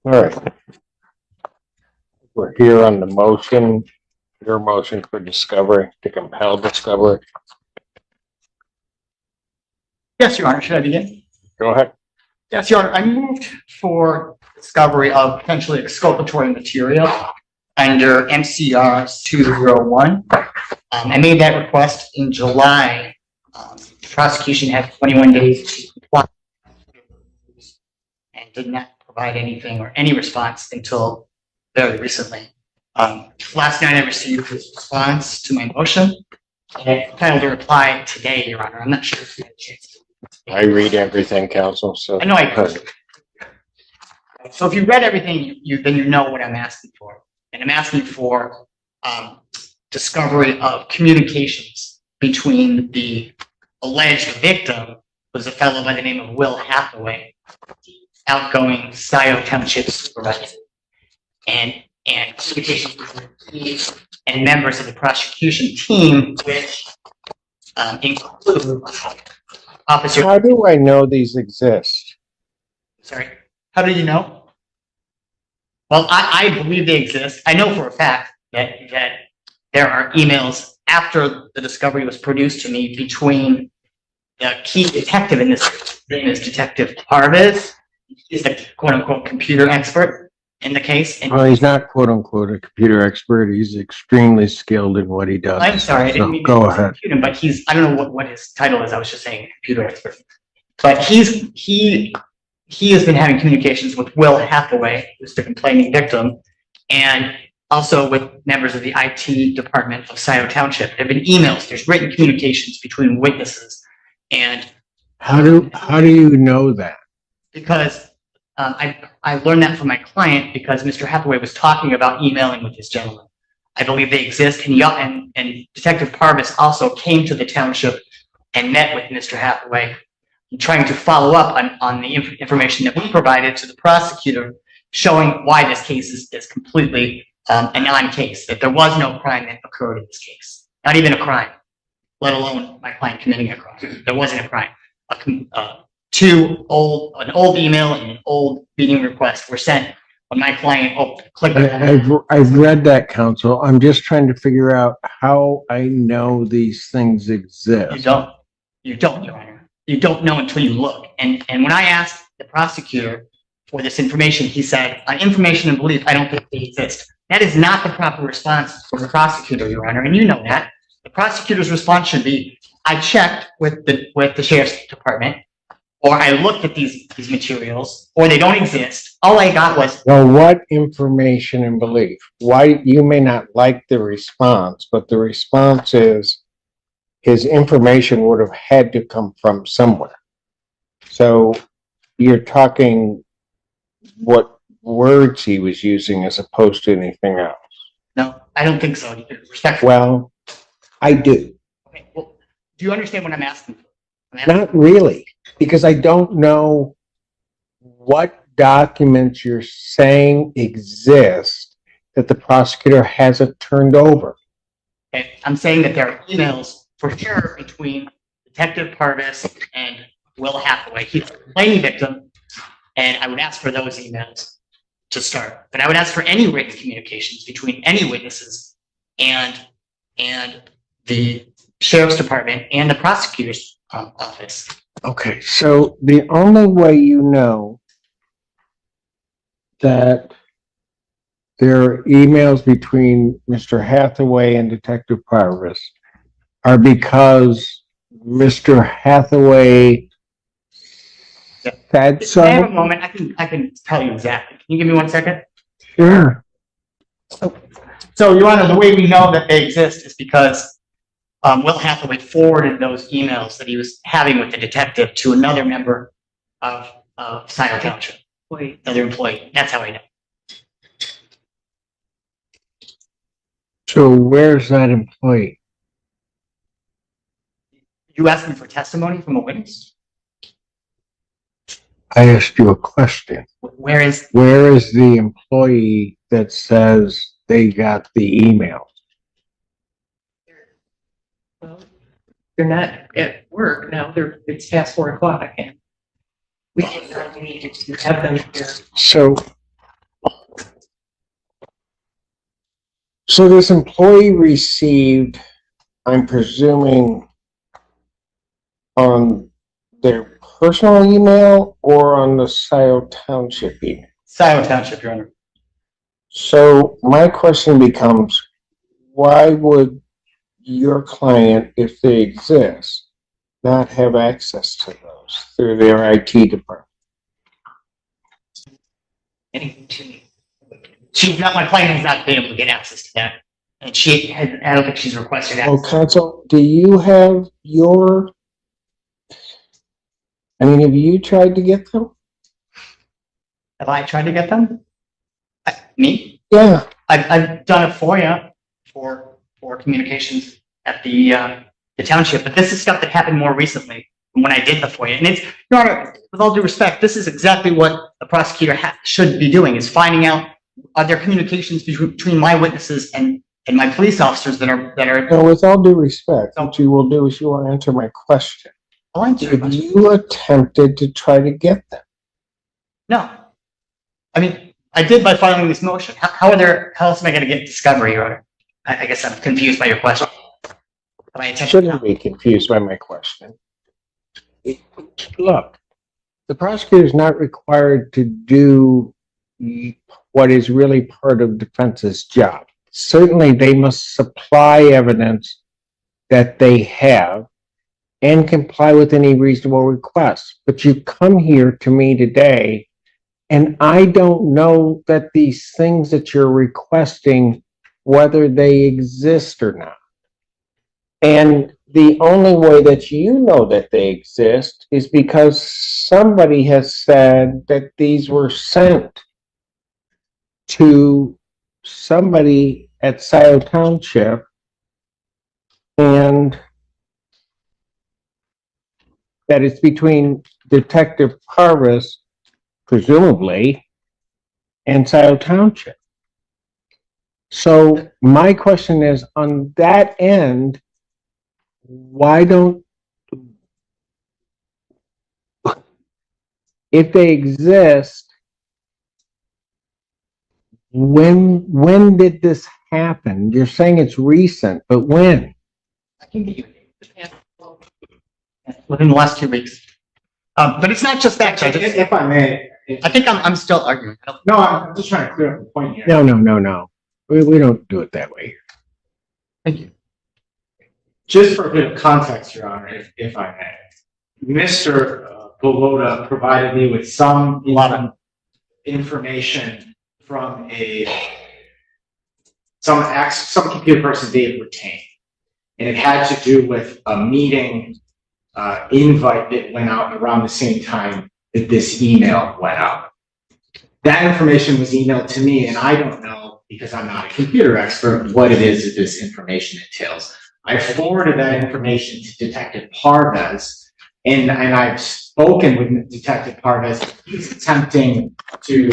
All right. We're here on the motion, your motion for discovery, to compel discovery. Yes, Your Honor. Should I begin? Go ahead. Yes, Your Honor. I moved for discovery of potentially exculpatory material under MCR 201. I made that request in July. The prosecution had 21 days to comply and did not provide anything or any response until very recently. Last night I received his response to my motion, and I filed a reply today, Your Honor. I'm not sure if you had a chance to. I read everything, counsel, so. I know I heard. So if you read everything, then you know what I'm asking for. And I'm asking for discovery of communications between the alleged victim, who's a fellow by the name of Will Hathaway, outgoing Scioto Township supervisor, and communications between he and members of the prosecution team, which include officer. How do I know these exist? Sorry, how do you know? Well, I believe they exist. I know for a fact that there are emails after the discovery was produced to me between the key detective in this is Detective Harvis. He's the quote-unquote computer expert in the case. And Well, he's not quote-unquote a computer expert. He's extremely skilled in what he does. I'm sorry, I didn't So mean go to ahead. confuse him, but I don't know what his title is. I was just saying computer expert. But he has been having communications with Will Hathaway, who's the complaining victim, and also with members of the IT department of Scioto Township. There have been emails, there's written communications between witnesses, and How do you know that? because I learned that from my client because Mr. Hathaway was talking about emailing with this gentleman. I believe they exist, and Detective Parvis also came to the township and met with Mr. Hathaway, trying to follow up on the information that we provided to the prosecutor, showing why this case is completely a non-case, that there was no crime that occurred in this case. Not even a crime, let alone my client committing a crime. There wasn't a crime. An old email and an old meeting request were sent when my client clicked on it. I've read that, counsel. I'm just trying to figure out how I know these things exist. You don't, Your Honor. You don't know until you look. And when I asked the prosecutor for this information, he said, on information and belief, I don't think they exist. That is not the proper response from the prosecutor, Your Honor, and you know that. The prosecutor's response should be, I checked with the sheriff's department, or I looked at these materials, or they don't exist. All I got was, Well, what information and belief? Why, you may not like the response, but the response is his information would have had to come from somewhere. So you're talking what words he was using as opposed to anything else. no, I don't think so. Respectfully. Well, I do. Okay, well, do you understand what I'm asking for? Not really, because I don't know what documents you're saying exist that the prosecutor hasn't turned over. Okay, I'm saying that there are emails for sure between Detective Parvis and Will Hathaway. He's a complaining victim, and I would ask for those emails to start. But I would ask for any written communications between any witnesses and the sheriff's department and the prosecutor's office. Okay, so the only way you know that there are emails between Mr. Hathaway and Detective Parvis are because Mr. Hathaway said so? I have a moment. I can tell you exactly. Can you give me 1 second? Sure. So, Your Honor, the way we know that they exist is because Will Hathaway forwarded those emails that he was having with the detective to another member of Scioto Township, another employee. That's how I know. So where's that employee? You asking for testimony from a witness? I asked you a question. Where is the employee that says they got the email? Well, they're not at work now. It's past 4 o'clock, and we need to have them here. So So this employee received, I'm presuming, on their personal email or on the Scioto Township email? Scioto Township, Your Honor. So my question becomes, why would your client, if they exist, not have access to those through their IT department? She's not, my client has not been able to get access to that. And I don't think she's requested Well, access. counsel, do you have have you tried to get them? Have I tried to get them? Me? Yeah. I've done a FOIA for communications at the township, but this is stuff that happened more recently when I did the FOIA. And it's, Your Honor, with all due respect, this is exactly what the prosecutor should be doing, is finding out, are there communications between my witnesses and my police officers that are. Now, with all due respect, what you will do is you will answer my question. I'll answer your Have question. you attempted to try to get them? No. I mean, I did by filing this motion. How else am I going to get discovery, Your Honor? I guess I'm confused by your question. Shouldn't be confused by my question. Look, the prosecutor is not required to do what is really part of defense's job. Certainly, they must supply evidence that they have and comply with any reasonable requests. But you come here to me today, and I don't know that these things that you're requesting, whether they exist or not. And the only way that you know that they exist is because somebody has said that these were sent to somebody at Scioto Township, and that it's between Detective Parvis, presumably, and Scioto Township. So my question is, on that end, why don't, if they exist, when did this happen? You're saying it's recent, but when? I can get you within the last 2 weeks. But it's not just that, Judge. If I may. I think I'm still arguing. No, I'm just trying to clear up the point here. No. We don't do it that way. Thank you. Just for a bit of context, Your Honor, if I may. Mr. Bolota provided me with some information from some computer person they had retained. And it had to do with a meeting invite that went out around the same time that this email went out. That information was emailed to me, and I don't know, because I'm not a computer expert, what it is that this information entails. I forwarded that information to Detective Parvis, and I've spoken with Detective Parvis. He's attempting to,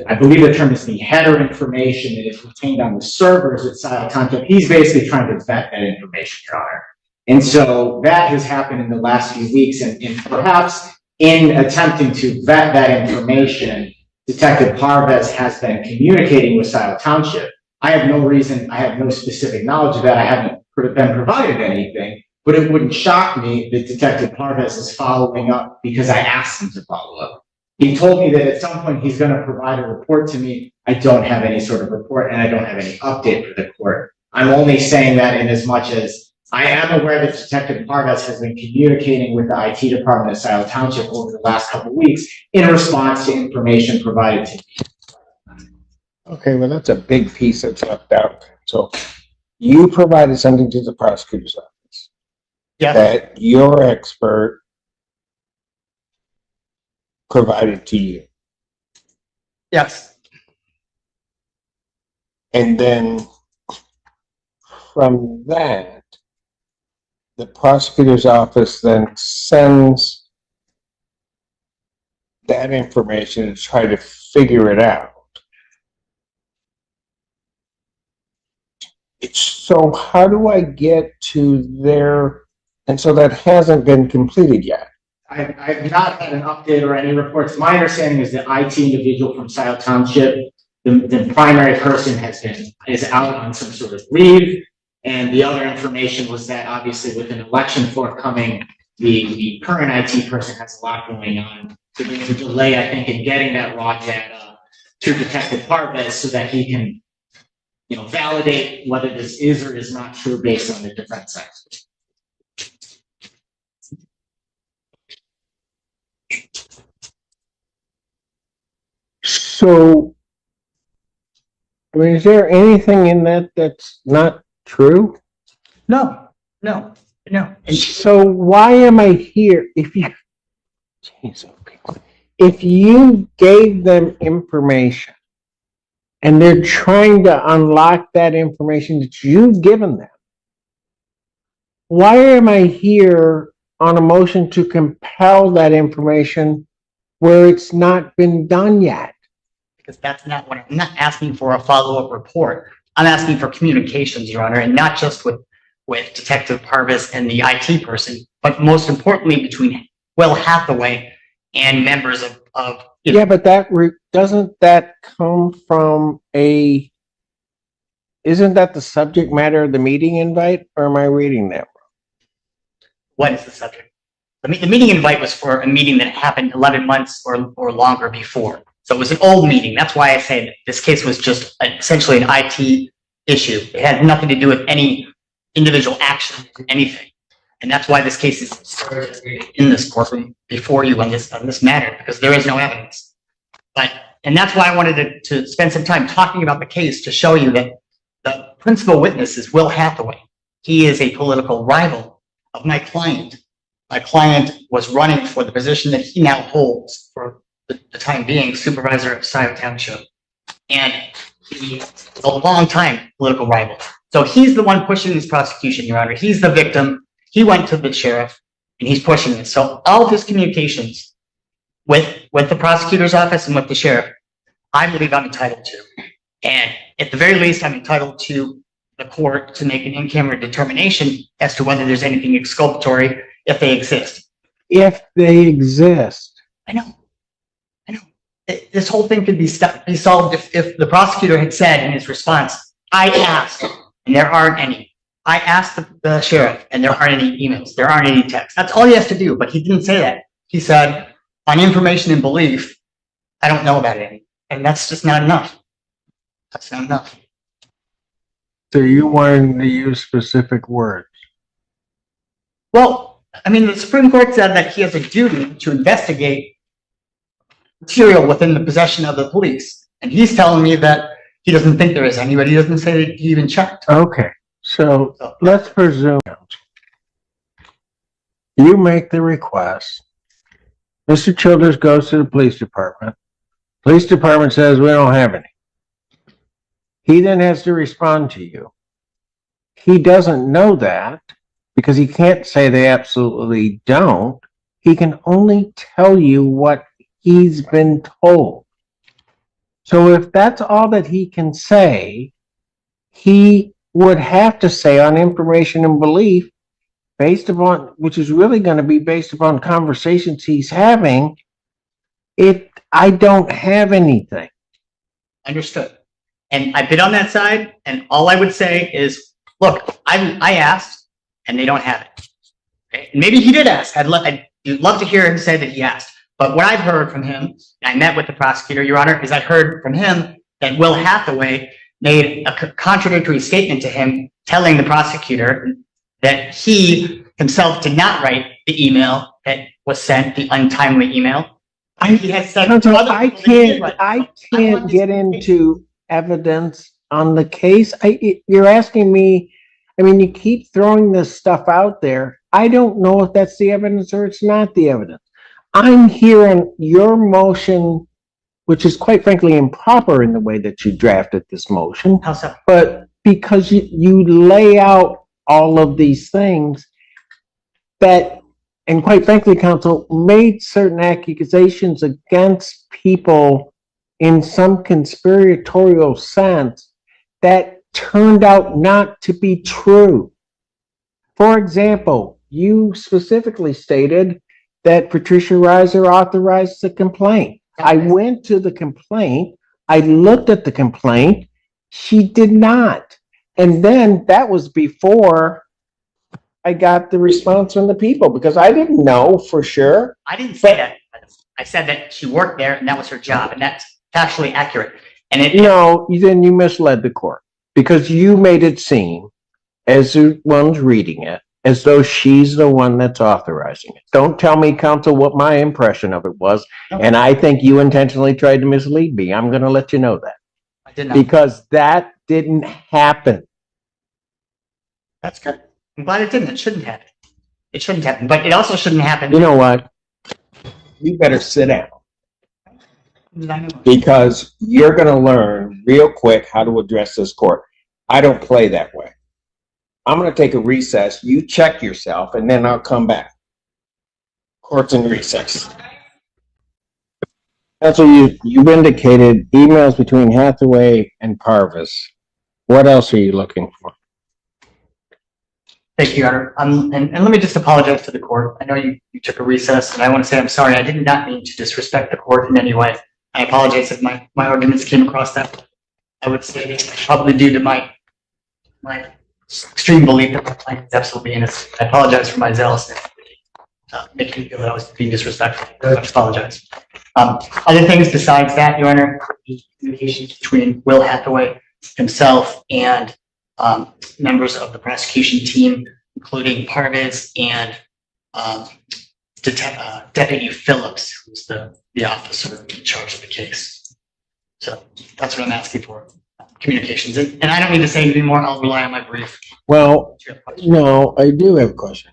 I believe the term is the header information that is retained on the servers at Scioto Township. He's basically trying to vet that information, Your Honor. And so that has happened in the last few weeks, and perhaps in attempting to vet that information, Detective Parvis has been communicating with Scioto Township. I have no specific knowledge of that. I haven't been provided anything, but it wouldn't shock me that Detective Parvis is following up because I asked him to follow up. He told me that at some point he's going to provide a report to me. I don't have any sort of report, and I don't have any update for the court. I'm only saying that in as much as I am aware that Detective Parvis has been communicating with the IT department at Scioto Township over the last couple of weeks in response to information provided to me. Okay, well, that's a big piece that's left out. So you provided something to the prosecutor's office that your expert provided to you. Yes. And then from that, the prosecutor's office then sends that information to try to figure it out. So how do I get to there? And so that hasn't been completed yet. I've not had an update or any reports. My understanding is the IT individual from Scioto Township the primary person is out on some sort of leave. And the other information was that obviously with an election forthcoming, the current IT person has a lot going on. So there's a delay, I think, in getting that raw data to Detective Parvis so that he can, validate whether this is or is not true based on the defense expert. So, I mean, is there anything in that that's not true? No. And So why am I here? If you gave them information and they're trying to unlock that information that you've given them, why am I here on a motion to compel that information where it's not been done yet? because that's not what I'm not asking for a follow-up report. I'm asking for communications, Your Honor, and not just with Detective Parvis and the IT person, but most importantly between Will Hathaway and members of Yeah, but doesn't that come from isn't that the subject matter of the meeting invite, or am I reading that? what is the subject? The meeting invite was for a meeting that happened 11 months or longer before. So it was an old meeting. That's why I say that this case was just essentially an IT issue. It had nothing to do with any individual action, anything. And that's why this case is started in this courtroom before you on this matter, because there is no evidence. And that's why I wanted to spend some time talking about the case to show you that the principal witness is Will Hathaway. He is a political rival of my client. My client was running for the position that he now holds for the time being, supervisor of Scioto Township. And he is a long time political rival. So he's the one pushing this prosecution, Your Honor. He's the victim. He went to the sheriff and he's pushing this. So all of his communications with the prosecutor's office and with the sheriff, I believe I'm entitled to. And at the very least, I'm entitled to the court to make an in-camera determination as to whether there's anything exculpatory if they exist. If they exist. I know. This whole thing could be solved if the prosecutor had said in his response, I asked, and there aren't any. I asked the sheriff, and there aren't any emails. There aren't any texts. That's all he has to do, but he didn't say that. He said, on information and belief, I don't know about any. And that's just not enough. That's not enough. So you wanted to use specific words? Well, I mean, the Supreme Court said that he has a duty to investigate material within the possession of the police. And he's telling me that he doesn't think there is any, but he doesn't say that he even checked. Okay, so let's presume you make the request. Mr. Childers goes to the police department. Police department says, we don't have any. He then has to respond to you. He doesn't know that because he can't say they absolutely don't. He can only tell you what he's been told. So if that's all that he can say, he would have to say on information and belief, based upon, which is really going to be based upon conversations he's having, I don't have anything. Understood. And I've been on that side, and all I would say is, look, I asked, and they don't have it. Okay? Maybe he did ask. I'd love to hear him say that he asked. But what I've heard from him, and I met with the prosecutor, Your Honor, is I heard from him that Will Hathaway made a contradictory statement to him, telling the prosecutor that he himself did not write the email that was sent, the untimely email. He has said to other people that I can't get into evidence on the case. You're asking me, I mean, you keep throwing this stuff out there. I don't know if that's the evidence or it's not the evidence. I'm hearing your motion, which is quite frankly improper in the way that you drafted this motion. How so? But because you lay out all of these things that, and quite frankly, counsel, made certain accusations against people in some conspiratorial sense that turned out not to be true. For example, you specifically stated that Patricia Reiser authorized the complaint. I went to the complaint, I looked at the complaint. She did not. And then that was before I got the response from the people because I didn't know for sure. I didn't say that. I said that she worked there and that was her job, and that's factually accurate. And it, No, then you misled the court because you made it seem, as the one's reading it, as though she's the one that's authorizing it. Don't tell me, counsel, what my impression of it was. And I think you intentionally tried to mislead me. I'm going to let you know that I did not. because that didn't happen. That's good. I'm glad it didn't. It shouldn't happen. It shouldn't happen, but it also shouldn't happen. You know what? You better sit down I know. because you're going to learn real quick how to address this court. I don't play that way. I'm going to take a recess. You check yourself, and then I'll come back. Court's in recess. Counsel, you indicated emails between Hathaway and Parvis. What else are you looking for? Thank you, Your Honor. And let me just apologize to the court. I know you took a recess, and I want to say I'm sorry. I did not mean to disrespect the court in any way. I apologize if my arguments came across that way. I would say it's probably due to my extreme belief that my client is absolutely innocent. I apologize for my zealousness, making me feel that I was being disrespectful. I just apologize. Other things besides that, Your Honor, the communications between Will Hathaway himself and members of the prosecution team, including Parvis and Deputy Phillips, who's the officer in charge of the case. So that's what I'm asking for, communications. And I don't need to say anything more. I'll rely on my brief. Well, no, I do have a question.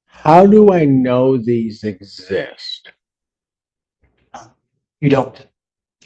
How do I know these exist? You don't.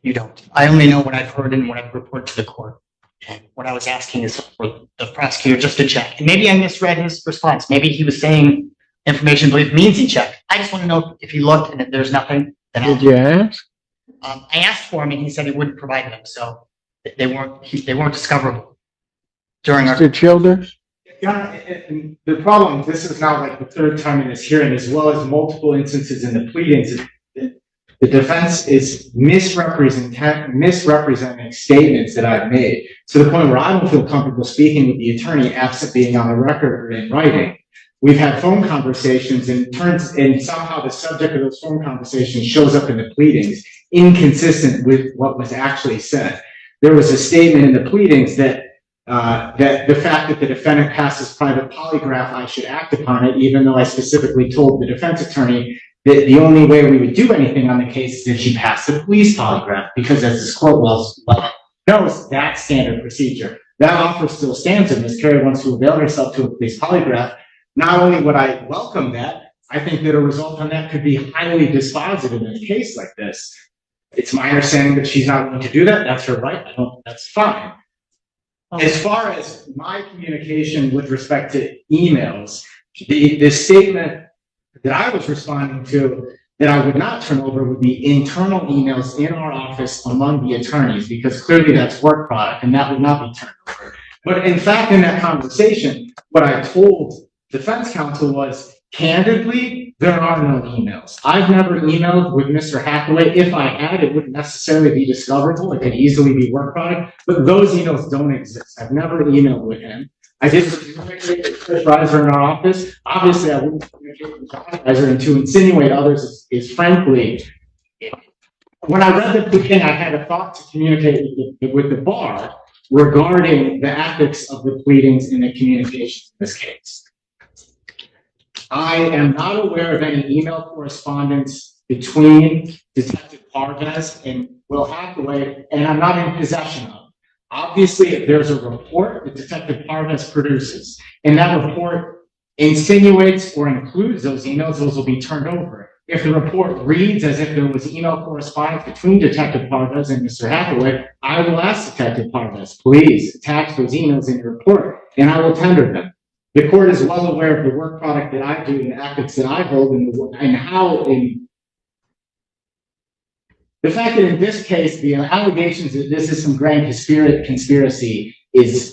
You don't. I only know what I've heard and what I've reported to the court. And what I was asking is for the prosecutor just to check. And maybe I misread his response. Maybe he was saying information belief means he checked. I just want to know if he looked and if there's nothing, then I'll Did you ask? I asked for him and he said he wouldn't provide them. So they weren't discoverable during our. Mr. Childers? Yeah, and the problem, this is now like the third time in this hearing, as well as multiple instances in the pleadings. The defense is misrepresenting statements that I've made to the point where I don't feel comfortable speaking with the attorney absent being on the record or in writing. We've had phone conversations and somehow the subject of those phone conversations shows up in the pleadings, inconsistent with what was actually said. There was a statement in the pleadings that the fact that the defendant passes private polygraph, I should act upon it, even though I specifically told the defense attorney that the only way we would do anything on the case is if she passed the police polygraph, because as this court well knows, that's standard procedure. That offer still stands, and Ms. Carey wants to avail herself to a police polygraph. Not only would I welcome that, I think that a result on that could be highly dispositive in a case like this. It's my understanding that she's not going to do that. That's her right. That's fine. As far as my communication with respect to emails, the statement that I was responding to that I would not turn over would be internal emails in our office among the attorneys, because clearly that's work product and that would not be turned over. But in fact, in that conversation, what I told defense counsel was, candidly, there are no emails. I've never emailed with Mr. Hathaway. If I had, it wouldn't necessarily be discoverable. It could easily be work product, but those emails don't exist. I've never emailed with him. I did communicate with Chris Reiser in our office. Obviously, I wouldn't communicate with John Reiser, and to insinuate others is frankly, when I read the pleading, I had a thought to communicate with the bar regarding the ethics of the pleadings and the communications in this case. I am not aware of any email correspondence between Detective Parves and Will Hathaway, and I'm not in possession of. Obviously, if there's a report that Detective Parves produces, and that report insinuates or includes those emails, those will be turned over. If the report reads as if there was email correspondence between Detective Parves and Mr. Hathaway, I will ask Detective Parves, please attach those emails in your report, and I will tender them. The court is well aware of the work product that I do and the ethics that I hold and how the fact that in this case, the allegations that this is some grand conspiracy is